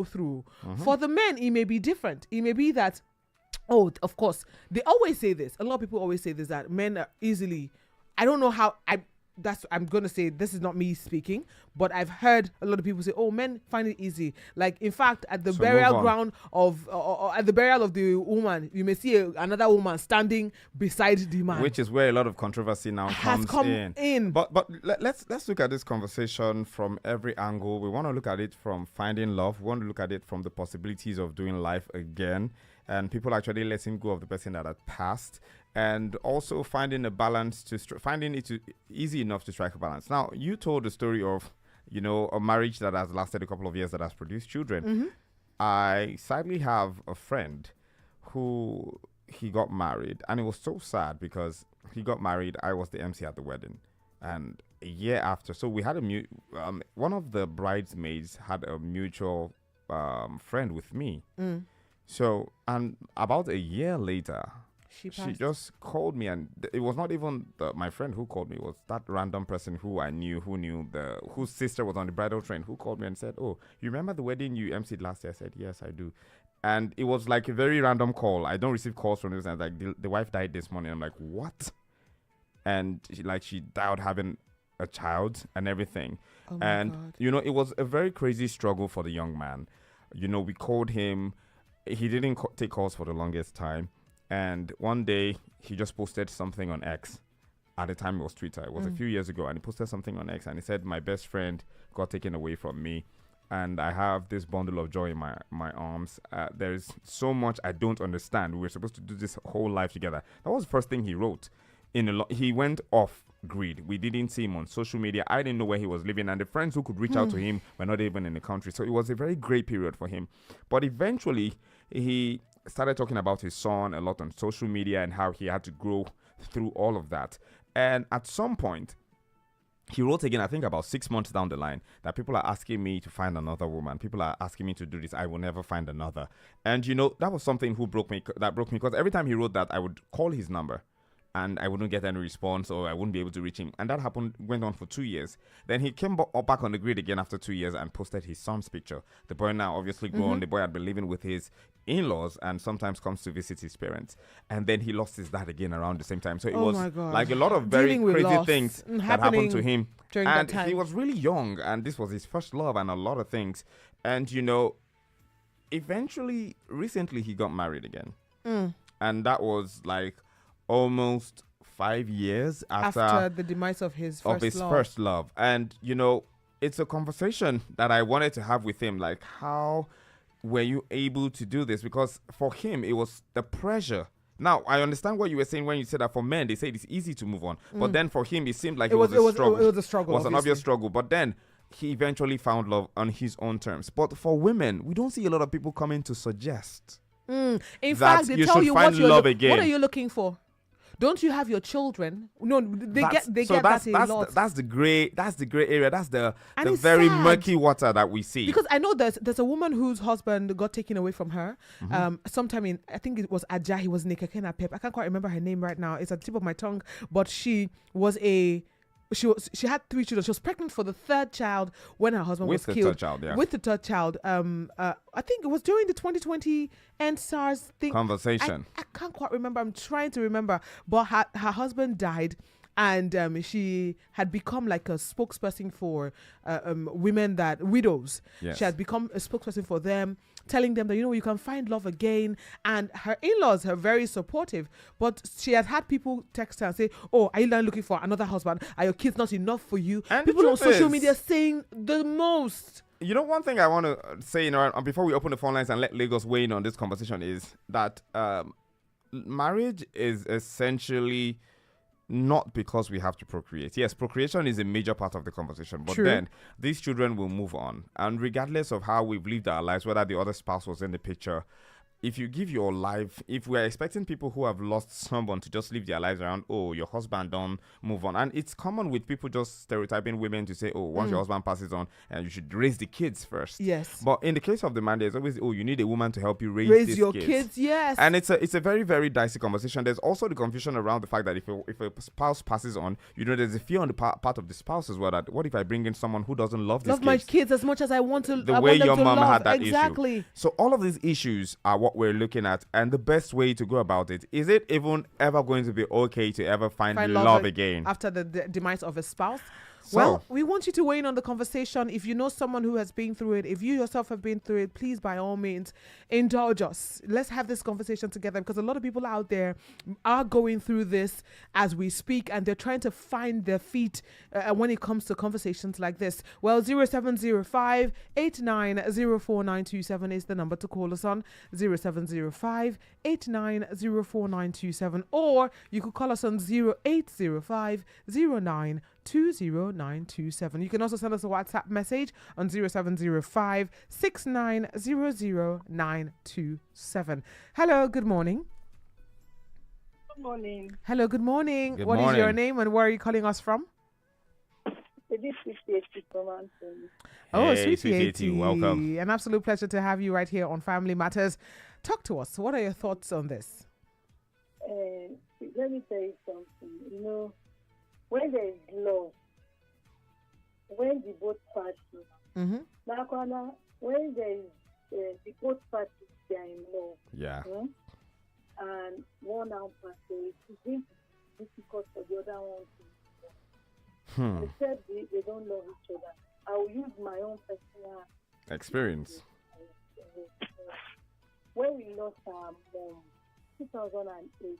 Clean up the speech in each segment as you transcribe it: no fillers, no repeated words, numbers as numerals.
through. For the men, it may be different. It may be that, oh, of course, they always say this. A lot of people always say this, that men are easily, I don't know how, I'm going to say, this is not me speaking, but I've heard a lot of people say, oh, men find it easy. Like, in fact, at the burial ground of, or at the burial of the woman, you may see another woman standing beside the man. Which is where a lot of controversy now comes in. But let's look at this conversation from every angle. We want to look at it from finding love. We want to look at it from the possibilities of doing life again. And people actually letting go of the person that had passed. And also finding a balance, finding it easy enough to strike a balance. Now, you told the story of, a marriage that has lasted a couple of years that has produced children. I sadly have a friend who he got married, and it was so sad because he got married. I was the MC at the wedding, and a year after, so we had one of the bridesmaids had a mutual friend with me. So, and about a year later, she just called me, and it was not even my friend who called me. It was that random person who I knew, whose sister was on the bridal train, who called me and said, oh, you remember the wedding you emceed last year? I said, yes, I do. And it was like a very random call. I don't receive calls from this. And like, the wife died this morning. I'm like, what? And she died having a child and everything. Oh my God. It was a very crazy struggle for the young man. We called him. He didn't take calls for the longest time. And one day, he just posted something on X. At the time, it was Twitter. It was a few years ago. And he posted something on X. And he said, my best friend got taken away from me. And I have this bundle of joy in my arms. There's so much I don't understand. We were supposed to do this whole life together. That was the first thing he wrote. He went off grid. We didn't see him on social media. I didn't know where he was living. And the friends who could reach out to him were not even in the country. So it was a very great period for him. But eventually, he started talking about his son a lot on social media and how he had to grow through all of that. And at some point, he wrote again, I think about 6 months down the line, that people are asking me to find another woman. People are asking me to do this. I will never find another. And, that was something that broke me because every time he wrote that, I would call his number and I wouldn't get any response, or I wouldn't be able to reach him. And that went on for 2 years. Then he came back on the grid again after 2 years and posted his son's picture. The boy now obviously grown. The boy had been living with his in-laws and sometimes comes to visit his parents. And then he lost his dad again around the same time. So it was like a lot of very crazy things that happened to him. And he was really young, and this was his first love and a lot of things. And, eventually, recently he got married again. And that was like almost 5 years after the demise of his first love. And it's a conversation that I wanted to have with him, like, how were you able to do this? Because for him it was the pressure. Now I understand what you were saying when you said that for men they say it's easy to move on, but then for him it seemed like it was a struggle. It was a struggle. It was an obvious struggle, but then he eventually found love on his own terms. But for women, we don't see a lot of people coming to suggest in fact they tell you what are you looking for. Don't you have your children? No, they get that a lot. That's the gray area. That's the very murky water that we see. Because I know there's a woman whose husband got taken away from her. Sometime in, I think it was Aja. He was Nekekena Pep. I can't quite remember her name right now. It's at the tip of my tongue. But she had 3 children. She was pregnant for the 3rd child when her husband was killed. With the 3rd child. I think it was during the 2020 SARS thing. Conversation. I can't quite remember. I'm trying to remember. But her husband died. And she had become like a spokesperson for widows. Yes. She had become a spokesperson for them, telling them that, you can find love again. And her in-laws are very supportive. But she has had people text her and say, oh, are you now looking for another husband? Are your kids not enough for you? And people on social media saying the most. One thing I want to say, before we open the phone lines and let Lagos weigh in on this conversation is that marriage is essentially not because we have to procreate. Yes, procreation is a major part of the conversation, but then these children will move on. And regardless of how we've lived our lives, whether the other spouse was in the picture, if you give your life, if we're expecting people who have lost someone to just live their lives around, oh, your husband don't move on. And it's common with people just stereotyping women to say, oh, once your husband passes on, and you should raise the kids first. Yes. But in the case of the man, there's always, oh, you need a woman to help you raise these your kids. Yes. And it's a very, very dicey conversation. There's also the confusion around the fact that if a spouse passes on, there's a fear on the part of the spouse as well, that what if I bring in someone who doesn't love my kids as much as I want to? The way your mom had that exactly. issue. So all of these issues are what we're looking at, and the best way to go about it, is it even ever going to be okay to ever find love again after the demise of a spouse? So, well, we want you to weigh in on the conversation. If you know someone who has been through it, if you yourself have been through it, please, by all means, indulge us. Let's have this conversation together, because a lot of people out there are going through this as we speak, and they're trying to find their feet when it comes to conversations like this. Well, 0705 8904 is the number to call us on. 0705 8904 or you could call us on 0805 09 20927. You can also send us a WhatsApp message on 0705 6900 Hello, good morning. Good morning. Hello, good morning. Good What morning. is your name and where are you calling us from? This is from Anthony. Oh, Hey, sweetie sweetie, welcome. An absolute pleasure to have you right here on Family Matters. Talk to us. What are your thoughts on this? Let me tell you something. You know, when there is love, when the both parties, Mm-hmm. when there is the both parties, they are in love, yeah. and one now passes, it's going to be difficult for the other one to. They said they don't love each other. I will use my own personal Experience. When we lost our mom, 2008,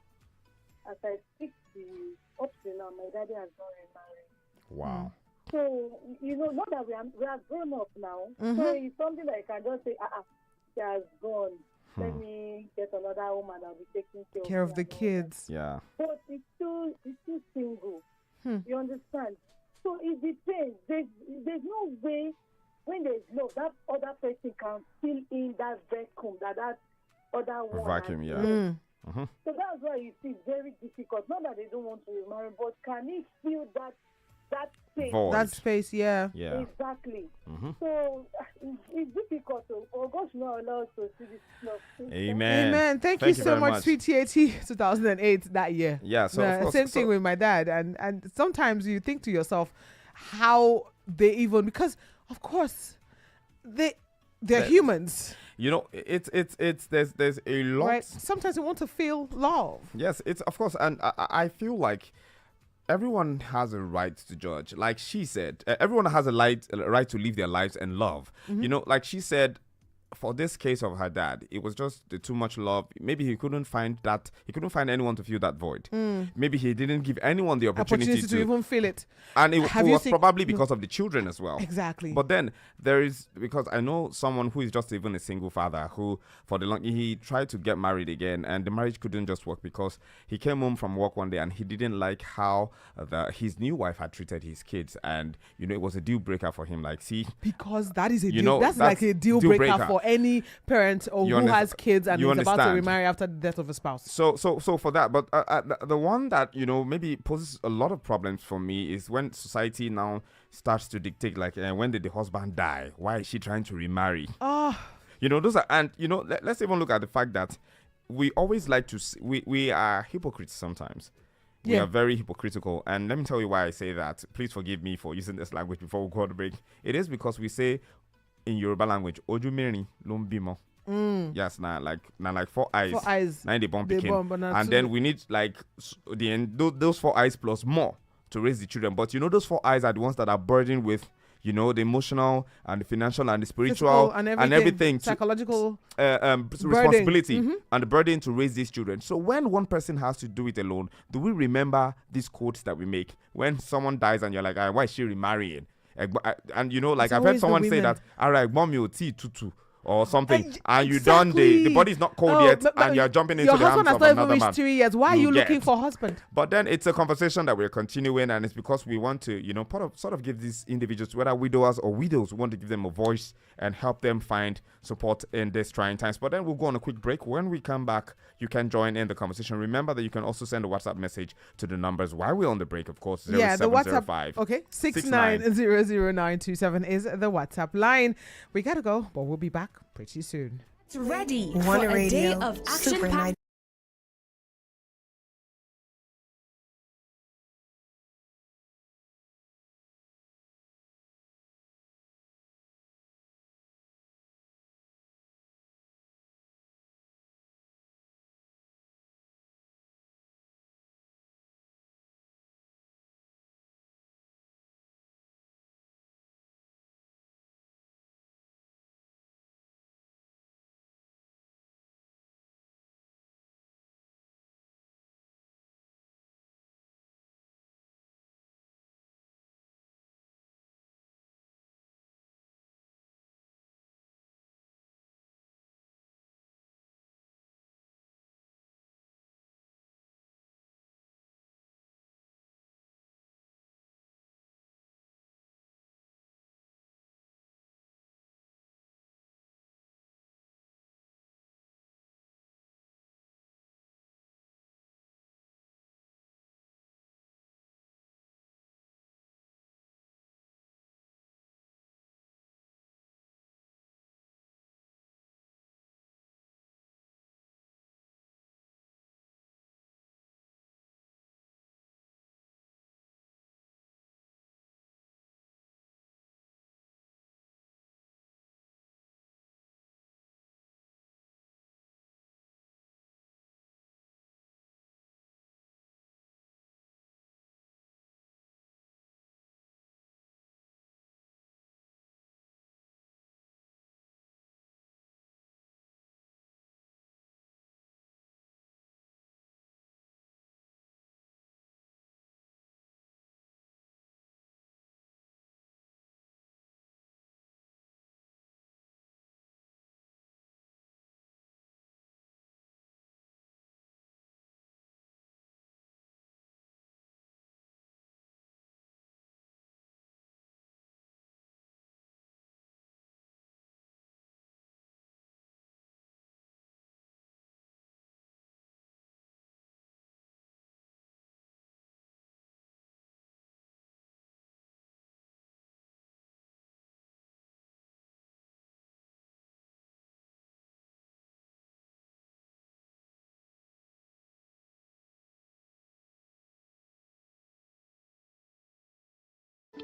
as I speak to you, up to now, my daddy has not remarried. Wow. So, you know, not that we are grown up now. Mm-hmm. So it's something that I can just say, she has gone. Let me get another woman that will be taking Care of the kids. Yeah. But it's still single. You understand? So it depends. There's no way when there's love, that other person can fill in that vacuum that other one Vacuum, has yeah. left. Mm-hmm. So that's why you see it's very difficult. Not that they don't want to remarry, but can he feel that space? Void. That space, yeah. Yeah. Exactly. Mm-hmm. So it's difficult. Oh, God should not allow us to see this love. Amen. Amen. Thank you so very much, Sweetie AT, 2008, that year. Yeah, so of course, same thing with my dad. And sometimes you think to yourself how they even, because of course they're humans. You know, it's there's a lot. Right? Sometimes they want to feel love. Yes, it's of course, and I feel like everyone has a right to judge. Like she said, everyone has a right to live their lives and love. Mm-hmm. You know, like she said, for this case of her dad, it was just the too much love. Maybe he couldn't find anyone to fill that void. Maybe he didn't give anyone the opportunity to even feel it. And it was probably because of the children as well. Exactly. But then there is, because I know someone who is just even a single father who he tried to get married again, and the marriage couldn't just work because he came home from work one day and he didn't like how his new wife had treated his kids, and it was a deal breaker for him. Like, see, because that is a deal. That's like a deal breaker for any parent who has kids and is about to remarry after the death of a spouse. So for that, but the one that maybe poses a lot of problems for me is when society now starts to dictate, like, when did the husband die? Why is she trying to remarry? Those are, and let's even look at the fact that we always like to we are hypocrites sometimes. We are very hypocritical, and let me tell you why I say that. Please forgive me for using this language before we go on the break. It is because we say in Yoruba language, "Oju meri lo n bimo." Yes, now like four eyes. Four eyes. Now they born picking, and then we need like those four eyes plus more to raise the children. But those four eyes are the ones that are burdened with the emotional and the financial and the spiritual and everything psychological responsibility and the burden to raise these children. So when one person has to do it alone, do we remember these quotes that we make when someone dies and you're like, why is she remarrying? And I've heard someone say that, all right, mommy will tea tutu. or something, and you exactly. done the body's not cold yet, and you're jumping into the arms of another man. Your husband has not even reached 3 years. Why are you looking for a husband? But then it's a conversation that we're continuing, and it's because we want to, sort of give these individuals, whether widowers or widows, we want to give them a voice and help them find support in these trying times. But then we'll go on a quick break. When we come back, you can join in the conversation. Remember that you can also send a WhatsApp message to the numbers while we're on the break, of course. 0705 okay, 6900927 is the WhatsApp line. We gotta go, but we'll be back pretty soon. Ready for a day of action-packed.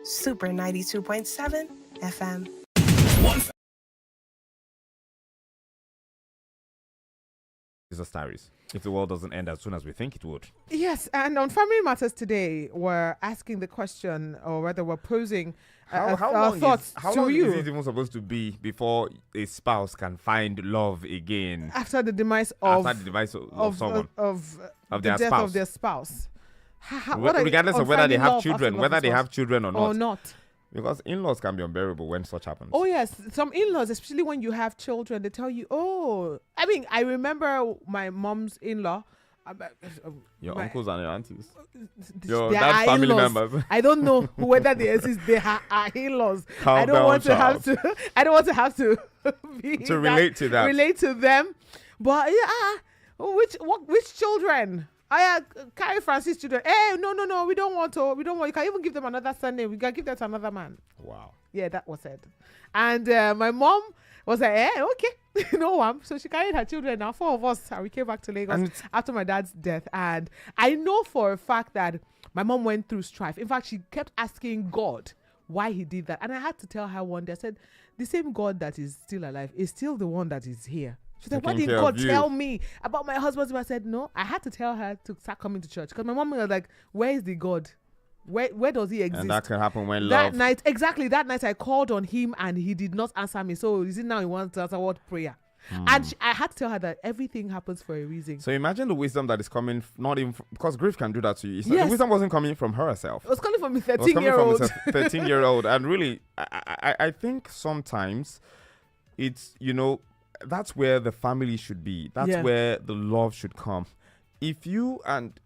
Super 92.7 FM. Jesus Diaries. If the world doesn't end as soon as we think it would. Yes, and on Family Matters today, we're asking the question, or rather, we're posing How thoughts how to long you. is it even supposed to be before a spouse can find love again? After the demise of someone of of the their death spouse. of their spouse. Regardless of whether they have children, or not. Because in-laws can be unbearable when such happens. Oh yes, some in-laws, especially when you have children, they tell you, "Oh, I mean, I remember my mom's in-law." Your uncles and your aunties. Your that family in-laws. members. I don't know whether they exist. They are in-laws. I don't down, want to child. have to. I don't want to have to be To relate to that. Relate to them, but which children? I Carrie Francis children. Hey, no, we don't want to. We don't want. You can even give them another surname. We can give that to another man. Wow. Yeah, that was it. And my mom was like, okay, no, so she carried her children. Now 4 of us, and we came back to Lagos after my dad's death. And I know for a fact that my mom went through strife. In fact, she kept asking God why he did that. And I had to tell her one day, I said, the same God that is still alive is still the one that is here. She said, why didn't God tell me about my husband? I said, no, I had to tell her to start coming to church. Because my mom was like, where is the God? Where does he exist? And that can happen when that night I called on him and he did not answer me. So is it now he wants to answer what prayer? And I had to tell her that everything happens for a reason. So imagine the wisdom that is coming, not even because grief can do that to you. Yes. The wisdom wasn't coming from herself. It was coming from a 13-year-old. 13-year-old. And really, I think sometimes it's, that's where the family should be. That's where the love should come. If you, and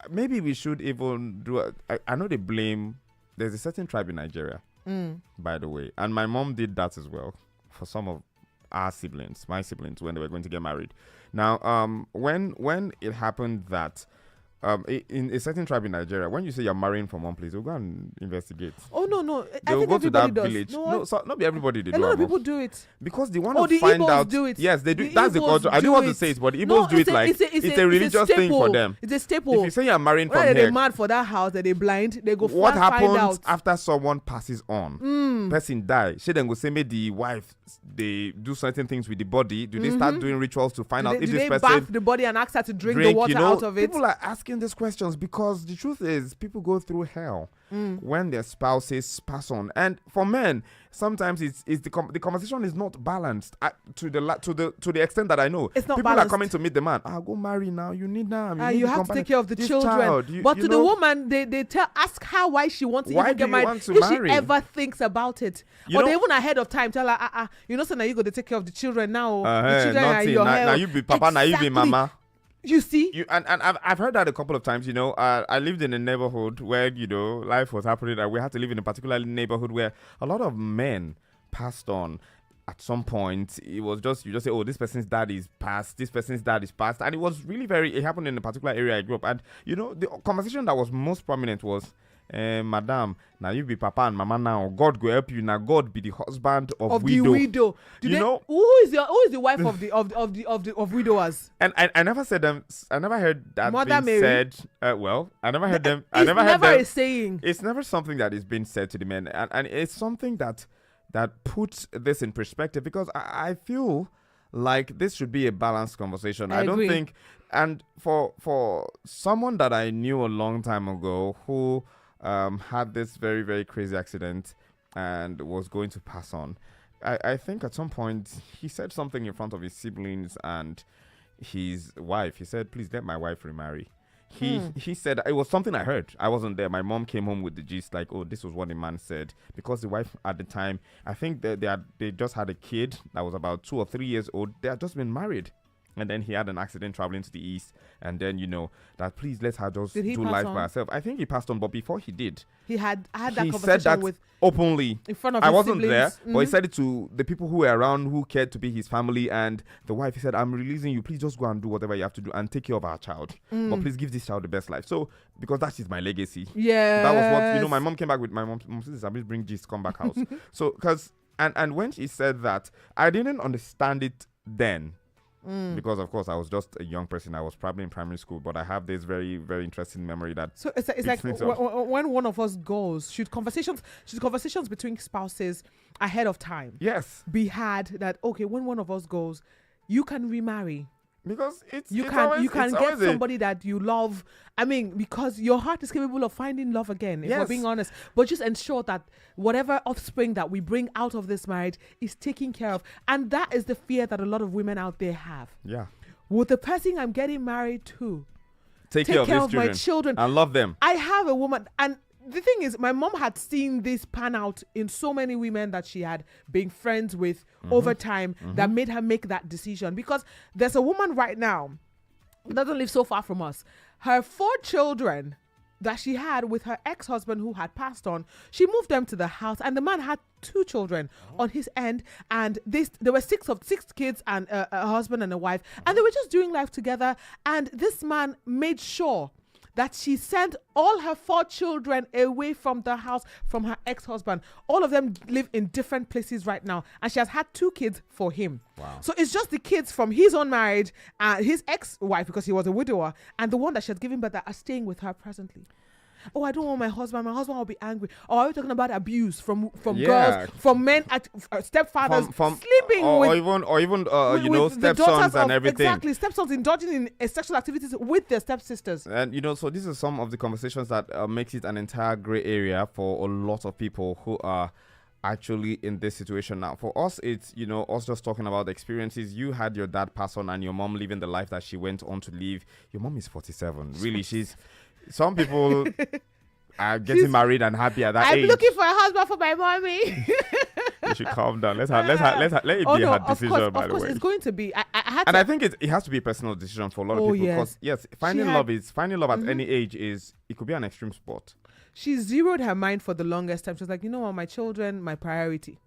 maybe we should even do, I know they blame, there's a certain tribe in Nigeria, by the way. And my mom did that as well for some of our siblings, my siblings, when they were going to get married. Now, when it happened that in a certain tribe in Nigeria, when you say you're marrying from one place, they'll go and investigate. Oh no! I They'll think go to that everybody does. village. No, No, so not be everybody they a do. lot of people do it Because they want Oh, to the find Igbos out. do it. Yes, they do. The That's the Igbos culture. I do don't want to it. say it, but Igbos No, do it like it's a religious thing for them. It's a staple. If you say you're marrying from Whether they're here, mad for that house, that they blind, they go what find happens out. after someone passes on? Person die. She then go say, maybe the wife, they do certain things with the body. Do they start doing rituals to find out Do if they this bath person the body and ask her to drink the water out of it? People are asking these questions because the truth is people go through hell when their spouses pass on. And for men, sometimes it's the conversation is not balanced to the extent that I know. It's not people balanced. are coming to meet the man. Go marry now. You need now. You have to take care of the this children. child. But to the woman, they ask her why she wants to Why even do get you married. want to If marry? she ever thinks about it, You or know- they even ahead of time tell her, so now you got to take care of the children now. The children are in nothing. your Now health. you be papa. Now you be Exactly. mama. You see? And I've heard that a couple of times. I lived in a neighborhood where life was happening, and we had to live in a particular neighborhood where a lot of men passed on. At some point, it was just you just say, "Oh, this person's dad is passed. This person's dad is passed," and it was really it happened in a particular area I grew up. And the conversation that was most prominent was, "Madam, now you be papa and mama now. God go help you. Now God be the husband of widow." The widow. Who is the wife of widowers? And I never said them. I never heard that Mother being Mary. said. I never heard them. I It's never heard never them. a saying. It's never something that is being said to the men, and it's something that puts this in perspective, because I feel like this should be a balanced conversation. I don't agree. think, and for someone that I knew a long time ago who had this very, very crazy accident and was going to pass on, I think at some point he said something in front of his siblings and his wife. He said, "Please let my wife remarry." He said, it was something I heard. I wasn't there. My mom came home with the gist like, "Oh, this was what the man said," because the wife at the time, I think that they just had a kid that was about 2 or 3 years old. They had just been married. And then he had an accident traveling to the east. And then, that please let her just do life by herself. I think he passed on, but before he did, I had that he conversation said that with openly in front of I his wasn't siblings. there, but he said it to the people who were around who cared to be his family. And the wife, he said, "I'm releasing you. Please just go and do whatever you have to do and take care of our child. But please give this child the best life." So, because that is my legacy. Yeah. That was what, my mom came back with my mom says, "I bring gist, come back house." So, because, and when she said that, I didn't understand it then. Because of course I was just a young person. I was probably in primary school, but I have this very, very interesting memory that. So it's like when one of us goes, should conversations between spouses ahead of time be had that, okay, when one of us goes, you can remarry. Because you can get somebody that you love. I mean, because your heart is capable of finding love again, if we're being honest. But just ensure that whatever offspring that we bring out of this marriage is taken care of. And that is the fear that a lot of women out there have. Yeah. With the person I'm getting married to, take care of my children. I love them. I have a woman, and the thing is, my mom had seen this pan out in so many women that she had been friends with over time that made her make that decision. Because there's a woman right now who doesn't live so far from us. Her 4 children that she had with her ex-husband who had passed on, she moved them to the house, and the man had 2 children on his end, and there were 6 kids and a husband and a wife, and they were just doing life together. And this man made sure that she sent all her 4 children away from the house, from her ex-husband. All of them live in different places right now, and she has had 2 kids for him. Wow. So it's just the kids from his own marriage, his ex-wife, because he was a widower, and the one that she has given birth that are staying with her presently. "Oh, I don't want my husband will be angry." Or are we talking about abuse from girls, from men, stepfathers sleeping or with even stepsons and everything. Exactly, stepsons indulging in sexual activities with their stepsisters. And so these are some of the conversations that makes it an entire gray area for a lot of people who are actually in this situation now. For us, it's us just talking about the experiences. You had your dad pass on and your mom living the life that she went on to live. Your mom is 47. Really, some people are getting married and happy at that age. I'm looking for a husband for my mommy. You should calm down. Let it Oh be no, her decision. By of the course, way, it's going to be. I had and to. I think it has to be a personal decision for a lot of Oh, people. yes. Because yes, finding love at any age it could be an extreme sport. She zeroed her mind for the longest time. She was like, you know what, my children, my priority.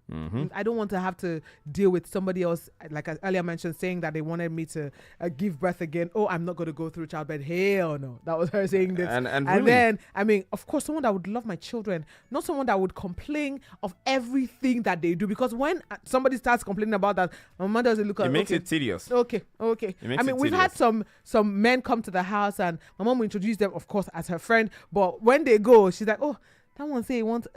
I don't want to have to deal with somebody else, like I earlier mentioned, saying that they wanted me to give birth again. Oh, I'm not going to go through childbirth. Hell no. That was her saying this. And really, then, I mean, of course, someone that would love my children, not someone that would complain of everything that they do. Because when somebody starts complaining about that, my mother doesn't look at it makes it tedious. Okay. I mean, we've had tedious. some men come to the house, and my mom will introduce them, of course, as her friend. But when they go, she's like, oh, that one say he wants.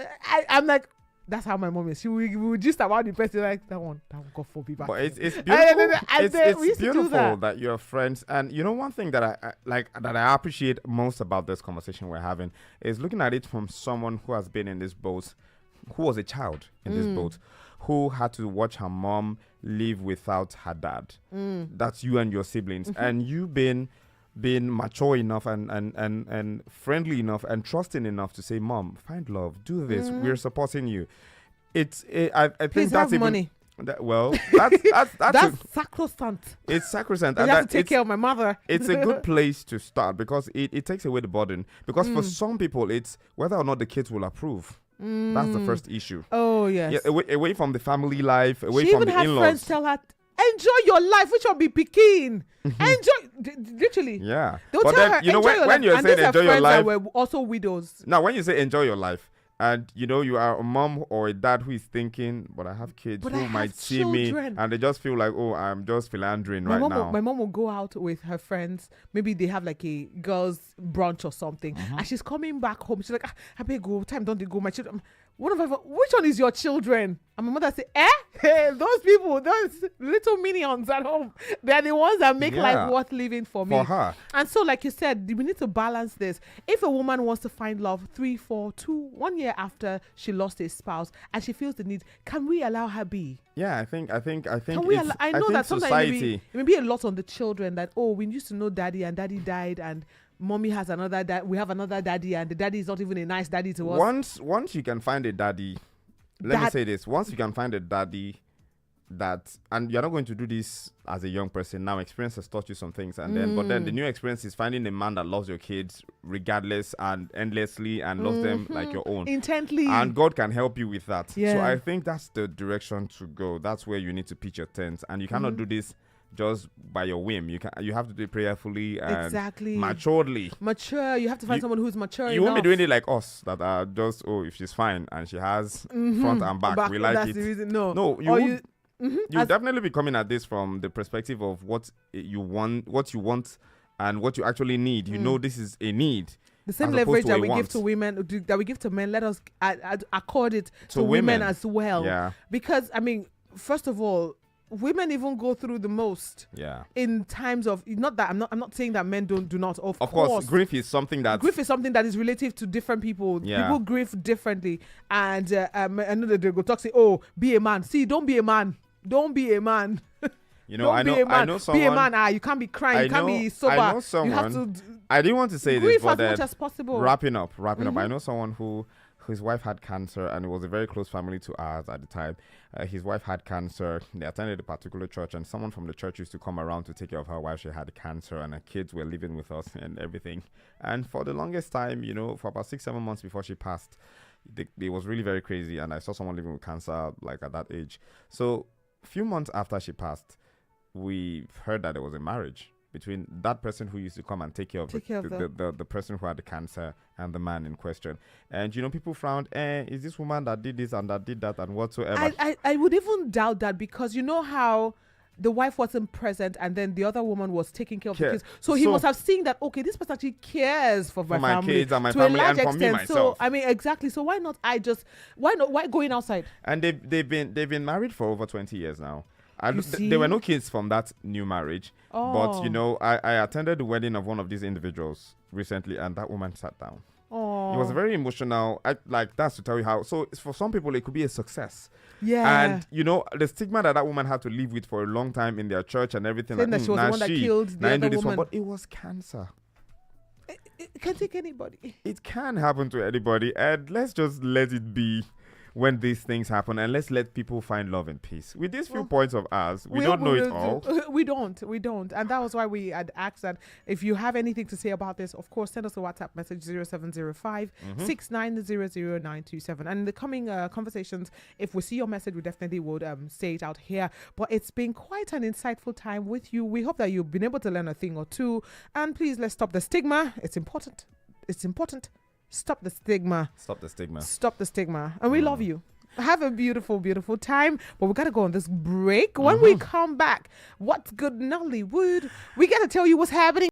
I'm like, that's how my mom is. We would just about the person like that one got 4 people. But it's beautiful. It's beautiful that you're friends. And you know, one thing that I like, that I appreciate most about this conversation we're having is looking at it from someone who has been in this boat, who was a child in this boat, who had to watch her mom live without her dad. That's you and your siblings, and you being mature enough and friendly enough and trusting enough to say, Mom, find love, do this, we're supporting you. I think Please that's have even money. That's sacrosanct. it's sacrosanct. I have to take care of my mother. It's a good place to start because it takes away the burden. Because for some people, it's whether or not the kids will approve. That's the first issue. Oh yes. Yeah, away from the family life, away She from even the had in-laws. friends tell her, enjoy your life, which will be Peking. Literally. Yeah. They'll But tell then, her, you know, enjoy your when life. you're And saying these are enjoy your friends that life, were also widows. now when you say enjoy your life, and you know you are a mom or a dad who is thinking, but I have kids But who I have might see me children. and they just feel like, oh, I'm just philandering My right now. mom will go out with her friends. Maybe they have like a girls' brunch or something, and she's coming back home. She's like, I better go. Time don't they go? My children. Which one is your children? And my mother say, hey, those people, those little minions at home, they're the ones that make life worth living for me. For her. And so, like you said, we need to balance this. If a woman wants to find love 3, 4, 2, 1 year after she lost a spouse and she feels the need, can we allow her be? Yeah, I think. Can we I know that sometimes society. it may be a lot on the children that, oh, we used to know daddy and daddy died and mommy has another dad. We have another daddy and the daddy is not even a nice daddy to us. Once you can find a daddy, let me say this: once you can find a daddy that, and you're not going to do this as a young person. Now, experience has taught you some things, and but then the new experience is finding a man that loves your kids regardless and endlessly and loves them like your own intently, and God can help you with that. Yeah. So I think that's the direction to go. That's where you need to pitch your tent, and you cannot do this just by your whim. You have to do it prayerfully and maturely. Mature. You have to find someone who's mature. You won't be doing it like us that are just, oh, if she's fine and she has front and back, we like that's it. The reason. No, You definitely be coming at this from the perspective of what you want, and what you actually need. You know, this is a need. The same leverage that we give to women, that we give to men, let us accord it to women as well. Yeah. Because I mean, first of all, women even go through the most. Yeah. In times of, not that I'm not saying that men do not. Of course, grief is something that is relative to different people. Yeah. People grieve differently, and I know that they go talk, say, "Oh, be a man." See, don't be a man. Don't be a man. You know, I know someone. Be a man. You can't be crying. You can't be sober. I know someone. You have to. I didn't want to say grieve this, but as much as possible. Wrapping up. I know someone whose wife had cancer, and it was a very close family to ours at the time. His wife had cancer. They attended a particular church, and someone from the church used to come around to take care of her wife. She had cancer, and her kids were living with us and everything. And for the longest time, you know, for about 6-7 months before she passed, it was really very crazy. And I saw someone living with cancer like at that age. So a few months after she passed, we heard that there was a marriage between that person who used to come and take care of the person who had the cancer and the man in question. And, you know, people frowned, is this woman that did this and that did that and whatsoever? I would even doubt that, because you know how the wife wasn't present and then the other woman was taking care of the kids. So he must have seen that, okay, this person actually cares for my family. Kids and my family and for me myself. So, I mean, exactly. So why going outside? And they've been married for over 20 years now. There were no kids from that new marriage. But, you know, I attended the wedding of one of these individuals recently, and that woman sat down. It was very emotional. That's to tell you how. So for some people, it could be a success. Yeah. And, you know, the stigma that woman had to live with for a long time in their church and everything. Saying that she was the one that killed the other woman. But it was cancer. It can take anybody. It can happen to anybody. And let's just let it be. when these things happen, and let's let people find love and peace. With these few points of ours, we don't know it all. We don't. And that was why we had asked that if you have anything to say about this, of course, send us a WhatsApp message 0705 6900927. And in the coming conversations, if we see your message, we definitely would say it out here. But it's been quite an insightful time with you. We hope that you've been able to learn a thing or two. And please, let's stop the stigma. It's important. Stop the stigma. Stop the stigma. Stop the stigma. And we love you. Have a beautiful, beautiful time. But we got to go on this break. When we come back, what's good Nollywood? We got to tell you what's happening.